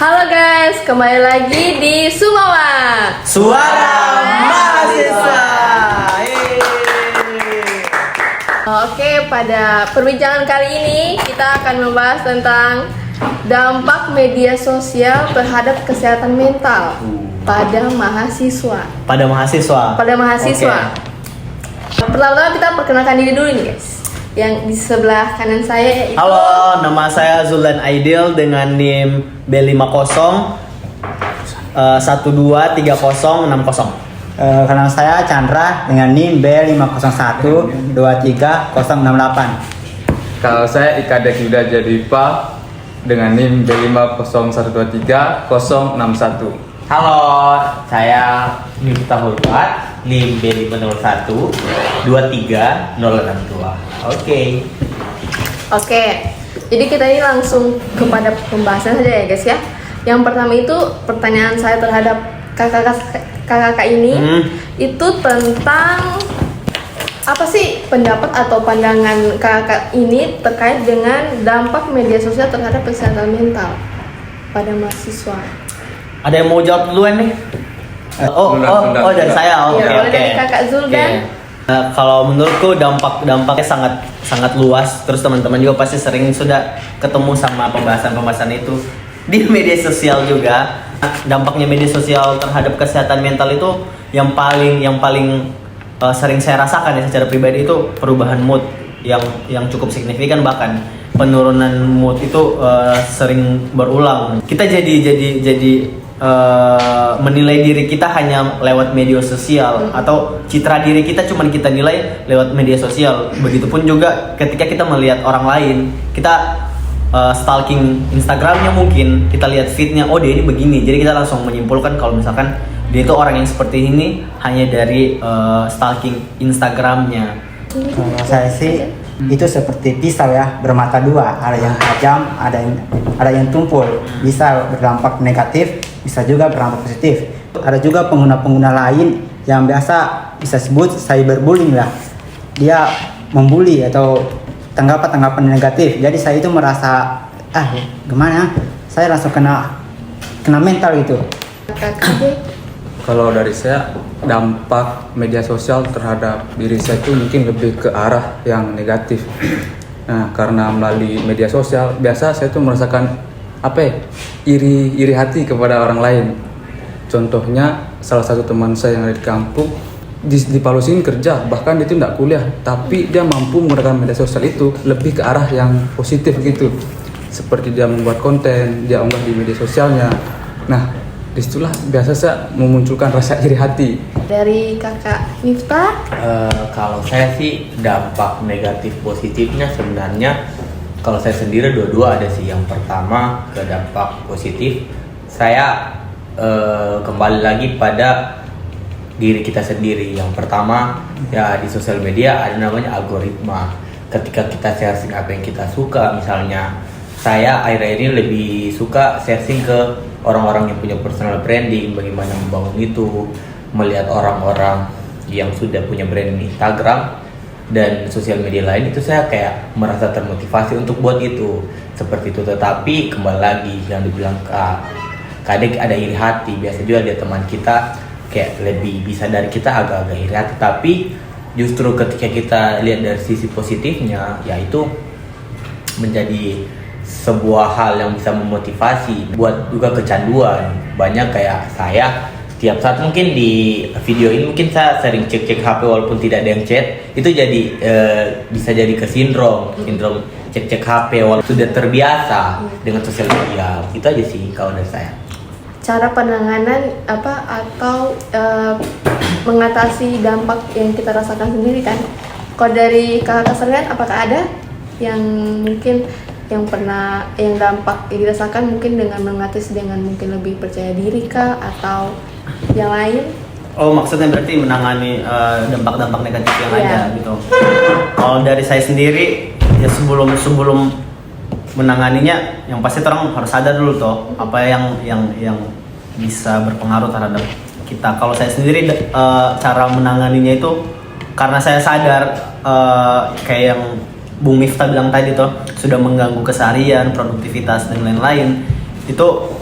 Halo guys, kembali lagi di Sumawa Suara Mahasiswa. Oke, pada perbincangan kali ini kita akan membahas tentang dampak media sosial terhadap kesehatan mental pada mahasiswa. Pada mahasiswa. Pertama-tama kita perkenalkan diri dulu nih guys. Yang di sebelah kanan saya yaitu... Halo, nama saya Zulan Aidil dengan NIM B50 123060. Nama saya Chandra dengan NIM B50123068. Kalau saya Ikadek Yuda Jadipa dengan NIM B5013061. Halo, saya Miftahul Fuad, NIM B501-23062. Oke, jadi kita ini langsung kepada pembahasan saja ya guys ya. Yang pertama itu pertanyaan saya terhadap kakak ini itu tentang apa sih pendapat atau pandangan kakak ini terkait dengan dampak media sosial terhadap kesehatan mental pada mahasiswa. Ada yang mau jawab duluan nih? Dari saya. Oke. Dari kakak Zul kan? Kalau menurutku dampaknya sangat luas. Terus teman-teman juga pasti sering sudah ketemu sama pembahasan itu di media sosial juga. Dampaknya media sosial terhadap kesehatan mental itu yang paling sering saya rasakan ya secara pribadi itu perubahan mood yang cukup signifikan, bahkan penurunan mood itu sering berulang. Kita jadi menilai diri kita hanya lewat media sosial, atau citra diri kita cuma kita nilai lewat media sosial. Begitupun juga ketika kita melihat orang lain, kita stalking Instagramnya, mungkin kita lihat feednya, oh dia ini begini, jadi kita langsung menyimpulkan kalau misalkan dia itu orang yang seperti ini hanya dari stalking Instagramnya. Kalau saya sih itu seperti pisau ya, bermata dua, ada yang tajam, ada yang tumpul, bisa berdampak negatif, bisa juga berdampak positif. Ada juga pengguna-pengguna lain yang biasa bisa sebut cyberbullying lah, dia membuli atau tanggapan negatif. Jadi saya itu merasa gimana, saya langsung kena mental gitu. Kalau dari saya, dampak media sosial terhadap diri saya itu mungkin lebih ke arah yang negatif. Nah, karena melalui media sosial biasa saya tuh merasakan iri hati kepada orang lain. Contohnya salah satu teman saya yang ada di kampung di Palusin kerja, bahkan dia itu tidak kuliah, tapi dia mampu menggunakan media sosial itu lebih ke arah yang positif gitu. Seperti dia membuat konten, dia unggah di media sosialnya. Nah, disitulah biasa saya memunculkan rasa iri hati. Dari kakak Miftah? kalau saya sih dampak negatif positifnya sebenarnya kalau saya sendiri dua-dua ada sih. Yang pertama ke dampak positif, saya kembali lagi pada diri kita sendiri. Yang pertama ya, di sosial media ada namanya algoritma. Ketika kita sharing apa yang kita suka, misalnya saya akhir-akhir ini lebih suka sharing ke orang-orang yang punya personal branding, bagaimana membangun itu, melihat orang-orang yang sudah punya brand Instagram dan sosial media lain, itu saya kayak merasa termotivasi untuk buat itu seperti itu. Tetapi kembali lagi yang dibilang kadang ada iri hati, biasa juga ada teman kita kayak lebih bisa dari kita, agak-agak iri hati. Tapi justru ketika kita lihat dari sisi positifnya, yaitu menjadi sebuah hal yang bisa memotivasi buat juga kecanduan. Banyak kayak saya tiap saat mungkin di video ini mungkin saya sering cek HP walaupun tidak ada yang chat, itu jadi bisa jadi ke sindrom cek HP walaupun sudah terbiasa dengan sosial media. Itu aja sih kalau dari saya. Cara penanganan atau mengatasi dampak yang kita rasakan sendiri kan? Kalau dari kakak sekalian, apakah ada yang mungkin yang dampak yang dirasakan mungkin dengan mengatasi dengan mungkin lebih percaya diri kah atau yang lain? Oh, maksudnya berarti menangani dampak-dampak negatif yang ada gitu. Kalau dari saya sendiri ya, sebelum menanganinya, yang pasti orang harus sadar dulu toh apa yang bisa berpengaruh terhadap kita. Kalau saya sendiri cara menanganinya itu karena saya sadar kayak yang Bung Miftah bilang tadi tuh sudah mengganggu keseharian, produktivitas dan lain-lain. Itu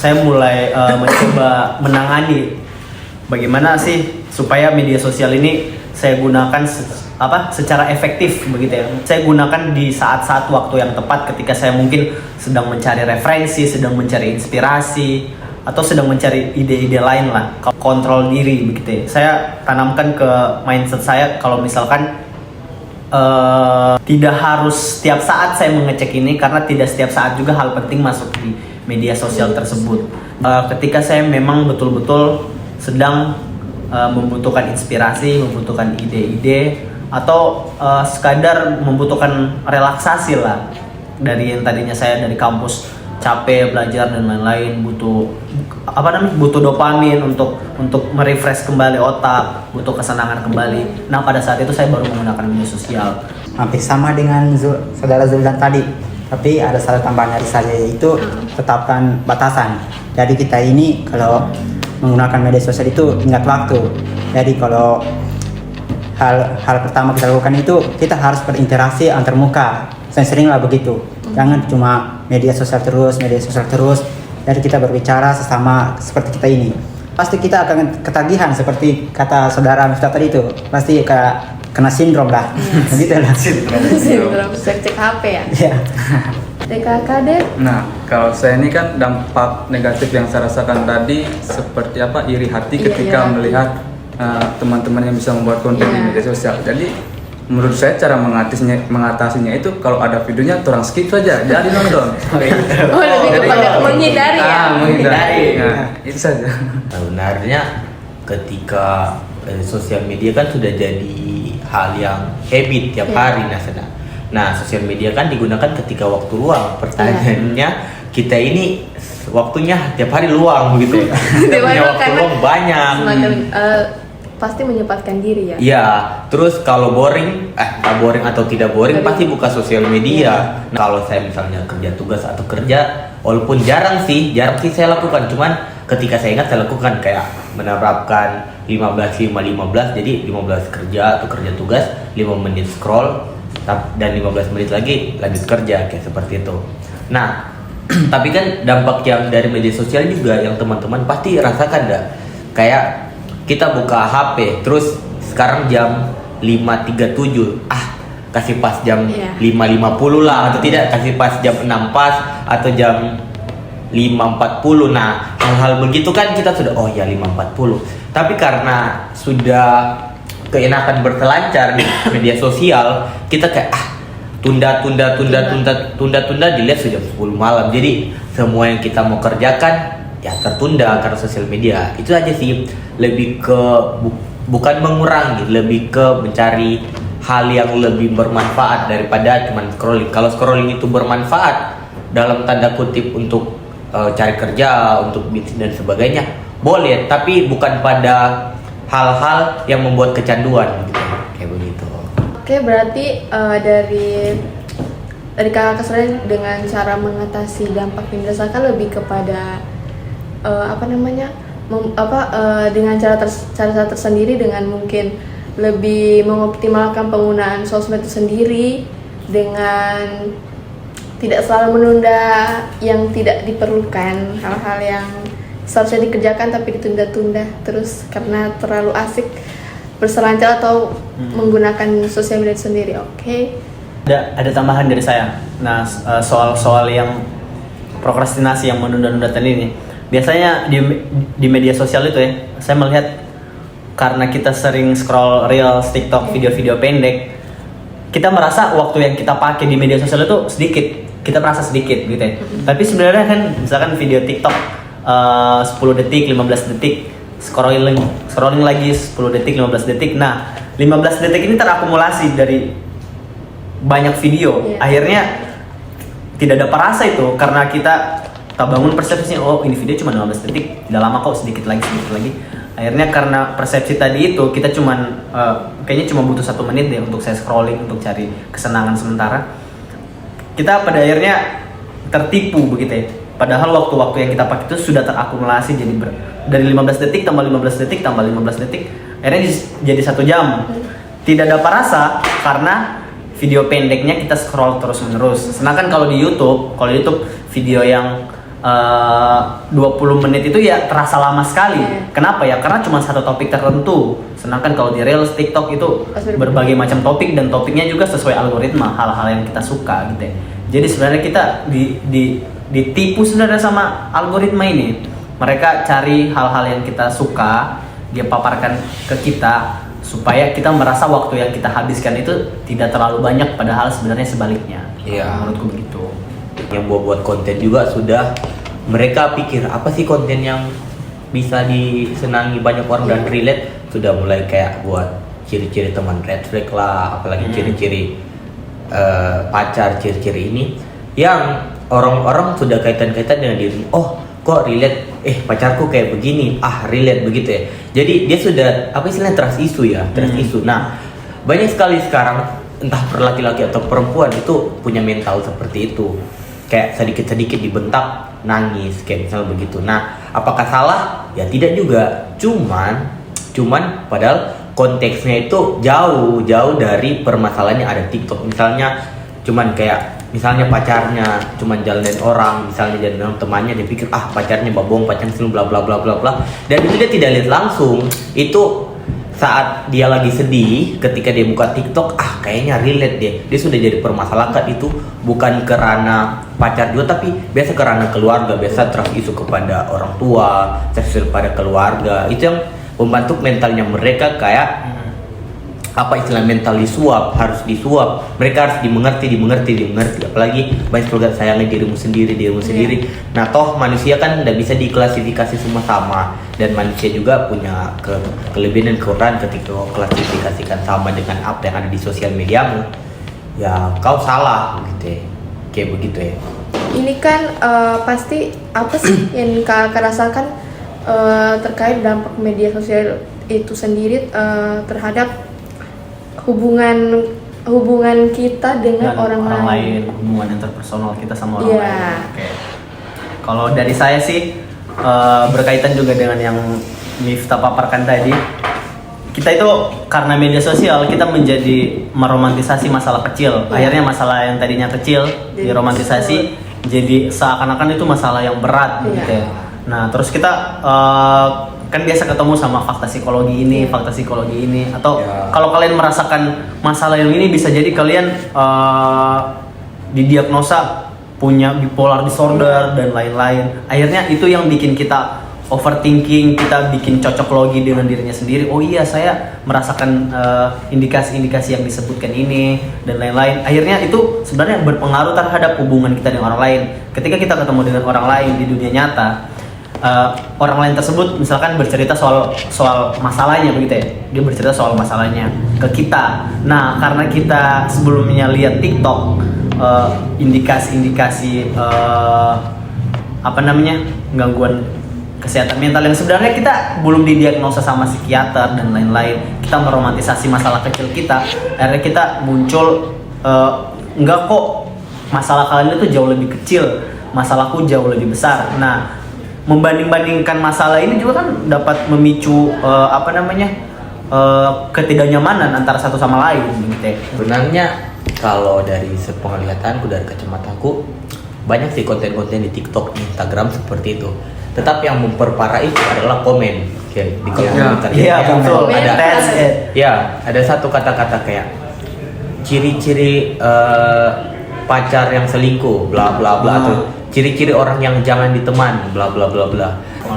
saya mulai mencoba menangani bagaimana sih supaya media sosial ini saya gunakan secara efektif begitu ya. Saya gunakan di saat-saat waktu yang tepat ketika saya mungkin sedang mencari referensi, sedang mencari inspirasi, atau sedang mencari ide-ide lain lah. Kontrol diri begitu ya. Saya tanamkan ke mindset saya kalau misalkan tidak harus setiap saat saya mengecek ini, karena tidak setiap saat juga hal penting masuk di media sosial tersebut. Ketika saya memang betul-betul sedang membutuhkan inspirasi, membutuhkan ide-ide, atau sekadar membutuhkan relaksasi lah dari yang tadinya saya dari kampus capek belajar dan lain-lain, butuh dopamin untuk merefresh kembali otak, butuh kesenangan kembali. Nah, pada saat itu saya baru menggunakan media sosial. Hampir sama dengan saudara Zuldan tadi, tapi ada satu tambahan dari saya, yaitu tetapkan batasan. Jadi kita ini kalau menggunakan media sosial itu ingat waktu. Jadi kalau hal pertama kita lakukan itu kita harus berinteraksi antar muka. Sering lah begitu. Jangan cuma media sosial terus. Jadi kita berbicara sesama seperti kita ini. Pasti kita akan ketagihan seperti kata saudara Miftah tadi itu. Pasti kena sindrom lah. Begitu lah. Sindrom cek HP ya. Iya. DKK deh. Nah, kalau saya ini kan dampak negatif yang saya rasakan tadi seperti apa, iri hati Iya, ketika iri hati. melihat teman-teman yang bisa membuat konten di Iya. media sosial. Jadi menurut saya cara mengatasinya itu kalau ada videonya orang skip saja, jadi nonton. Oh, lebih kepada menghindari ya. Menghindari. Nah, itu saja. Sebenarnya ketika sosial media kan sudah jadi hal yang habit tiap hari Nah, sosial media kan digunakan ketika waktu luang. Pertanyaannya, kita ini waktunya tiap hari luang gitu ya. Kita punya waktu Karena luang banyak. semakin pasti menyempatkan diri ya. Iya, terus kalau boring atau tidak boring pasti buka sosial media. Nah, kalau saya misalnya kerja tugas atau kerja, walaupun jarang sih saya lakukan, cuman ketika saya ingat saya lakukan, kayak menerapkan 15-5-15, jadi 15 kerja atau kerja tugas, 5 menit scroll, dan 15 menit lagi lanjut kerja, kayak seperti itu. Nah, tapi kan dampak yang dari media sosial juga yang teman-teman pasti rasakan dah. Kayak kita buka HP, terus sekarang jam 5.37, kasih pas jam 5.50 lah, atau tidak kasih pas jam 6 pas, atau jam 5.40. Nah, hal-hal begitu kan kita sudah, oh ya 5.40. Tapi karena sudah keenakan berselancar di media sosial, kita kayak tunda, dilihat sudah 10 malam. Jadi semua yang kita mau kerjakan ya tertunda karena sosial media. Itu aja sih, lebih ke bukan mengurangi, lebih ke mencari hal yang lebih bermanfaat daripada cuma scrolling. Kalau scrolling itu bermanfaat dalam tanda kutip untuk cari kerja, untuk bisnis dan sebagainya, boleh, tapi bukan pada hal-hal yang membuat kecanduan gitu. Kayak begitu. Oke, berarti dari kakak keseluruhan dengan cara mengatasi dampak yang dirasakan lebih kepada dengan cara tersendiri, dengan mungkin lebih mengoptimalkan penggunaan sosmed itu sendiri, dengan tidak selalu menunda yang tidak diperlukan, hal-hal yang seharusnya dikerjakan tapi ditunda-tunda terus karena terlalu asik berselancar atau menggunakan sosial media itu sendiri. Oke. Ada tambahan dari saya. Nah, soal yang prokrastinasi yang menunda-nunda tadi ini. Biasanya di media sosial itu ya, saya melihat karena kita sering scroll reels, TikTok, video-video pendek, kita merasa waktu yang kita pakai di media sosial itu sedikit, kita merasa sedikit gitu ya. Tapi sebenarnya kan misalkan video TikTok 10 detik, 15 detik, scrolling lagi 10 detik, 15 detik. Nah, 15 detik ini terakumulasi dari banyak video. Akhirnya tidak ada perasa itu karena kita bangun persepsinya, oh ini video cuma 15 detik, tidak lama kok, sedikit lagi. Akhirnya karena persepsi tadi itu kita kayaknya cuma butuh 1 menit deh untuk saya scrolling, untuk cari kesenangan sementara. Kita pada akhirnya tertipu begitu ya. Padahal waktu-waktu yang kita pakai itu sudah terakumulasi jadi dari 15 detik tambah 15 detik tambah 15 detik, akhirnya jadi 1 jam. Tidak ada perasa karena video pendeknya kita scroll terus menerus. Sedangkan kalau di YouTube video yang 20 menit itu ya terasa lama sekali. Iya. Kenapa ya? Karena cuma satu topik tertentu. Sedangkan kalau di Reels, TikTok itu Pasti berbagai macam topik dan topiknya juga sesuai algoritma, hal-hal yang kita suka gitu ya. Jadi sebenarnya kita ditipu sebenarnya sama algoritma ini. Mereka cari hal-hal yang kita suka, dia paparkan ke kita supaya kita merasa waktu yang kita habiskan itu tidak terlalu banyak, padahal sebenarnya sebaliknya. Iya. Menurutku begitu. Yang buat konten juga sudah mereka pikir apa sih konten yang bisa disenangi banyak orang dan relate, sudah mulai kayak buat ciri-ciri teman red flag lah, apalagi ciri-ciri pacar, ciri-ciri ini yang orang-orang sudah kaitan-kaitan dengan diri. Oh, kok relate, pacarku kayak begini, relate begitu ya. Jadi dia sudah apa istilahnya trust issue ya, trust issue. Nah, banyak sekali sekarang entah per laki-laki atau perempuan itu punya mental seperti itu. Kayak sedikit-sedikit dibentak nangis kayak misalnya begitu. Nah, apakah salah? Ya tidak juga. Cuman padahal konteksnya itu jauh dari permasalahan yang ada di TikTok. Misalnya cuman kayak misalnya pacarnya cuman jalanin orang, misalnya jalanin temannya, dia pikir pacarnya babong, pacarnya selalu bla bla bla bla bla. Dan itu dia tidak lihat langsung. Itu saat dia lagi sedih, ketika dia buka TikTok, kayaknya relate dia sudah jadi permasalahkan itu bukan karena pacar juga, tapi biasa karena keluarga, biasa trust issue kepada orang tua, trust issue kepada keluarga. Itu yang membantu mentalnya mereka kayak apa istilah mental disuap, harus disuap. Mereka harus dimengerti. Apalagi banyak keluarga sayangi dirimu sendiri. Nah, toh manusia kan tidak bisa diklasifikasi semua sama, dan manusia juga punya kelebihan dan kekurangan ketika kau klasifikasikan sama dengan apa yang ada di sosial mediamu. Ya, kau salah gitu ya. Kayak begitu ya. Ini kan pasti apa sih yang kakak rasakan terkait dampak media sosial itu sendiri terhadap hubungan kita dengan Dan orang lain. hubungan interpersonal kita sama orang Iya. lain. Oke. Kalau dari saya sih berkaitan juga dengan yang Miftah paparkan tadi. Kita itu karena media sosial kita menjadi meromantisasi masalah kecil. Iya. Akhirnya masalah yang tadinya kecil Jadi diromantisasi jadi seakan-akan itu masalah yang berat Iya. gitu ya. Nah, terus kita kan biasa ketemu sama fakta psikologi ini, fakta psikologi ini, atau Ya. kalau kalian merasakan masalah yang ini bisa jadi kalian didiagnosa punya bipolar disorder dan lain-lain. Akhirnya itu yang bikin kita overthinking, kita bikin cocok logi dengan dirinya sendiri. Oh iya, saya merasakan indikasi-indikasi yang disebutkan ini dan lain-lain. Akhirnya itu sebenarnya berpengaruh terhadap hubungan kita dengan orang lain. Ketika kita ketemu dengan orang lain di dunia nyata, orang lain tersebut misalkan bercerita soal masalahnya begitu ya, dia bercerita soal masalahnya ke kita. Nah, karena kita sebelumnya lihat TikTok indikasi-indikasi gangguan kesehatan mental yang sebenarnya kita belum didiagnosa sama psikiater dan lain-lain, kita meromantisasi masalah kecil kita. Akhirnya kita muncul enggak kok, masalah kalian itu jauh lebih kecil, masalahku jauh lebih besar. Nah, membanding-bandingkan masalah ini juga kan dapat memicu ketidaknyamanan antara satu sama lain gitu ya. Sebenarnya kalau dari sepenglihatanku, dari kacamataku, banyak sih konten-konten di TikTok, Instagram seperti itu. Tetapi yang memperparah itu adalah komen. Di komentar. Iya, betul. Ada That's it. Ya, ada satu kata-kata kayak ciri-ciri pacar yang selingkuh, bla bla bla, atau ciri-ciri orang yang jangan diteman, bla bla bla bla.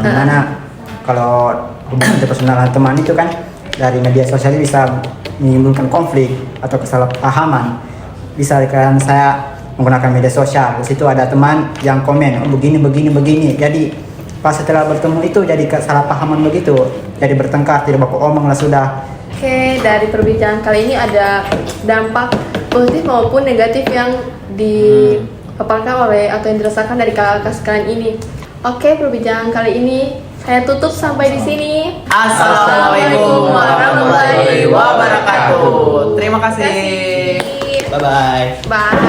Dimana kalau hubungan interpersonal teman itu kan dari media sosial bisa menimbulkan konflik atau kesalahpahaman. Bisa kan saya menggunakan media sosial, di situ ada teman yang komen, begini. Jadi pas setelah bertemu itu jadi kesalahpahaman begitu, jadi bertengkar, tidak baku omong lah sudah. Oke, dari perbincangan kali ini ada dampak positif maupun negatif yang dipaparkan oleh atau yang dirasakan dari kakak sekalian ini. Oke, perbincangan kali ini saya tutup sampai di sini. Assalamualaikum warahmatullahi wabarakatuh. Terima kasih. Terima kasih. Bye bye. Bye.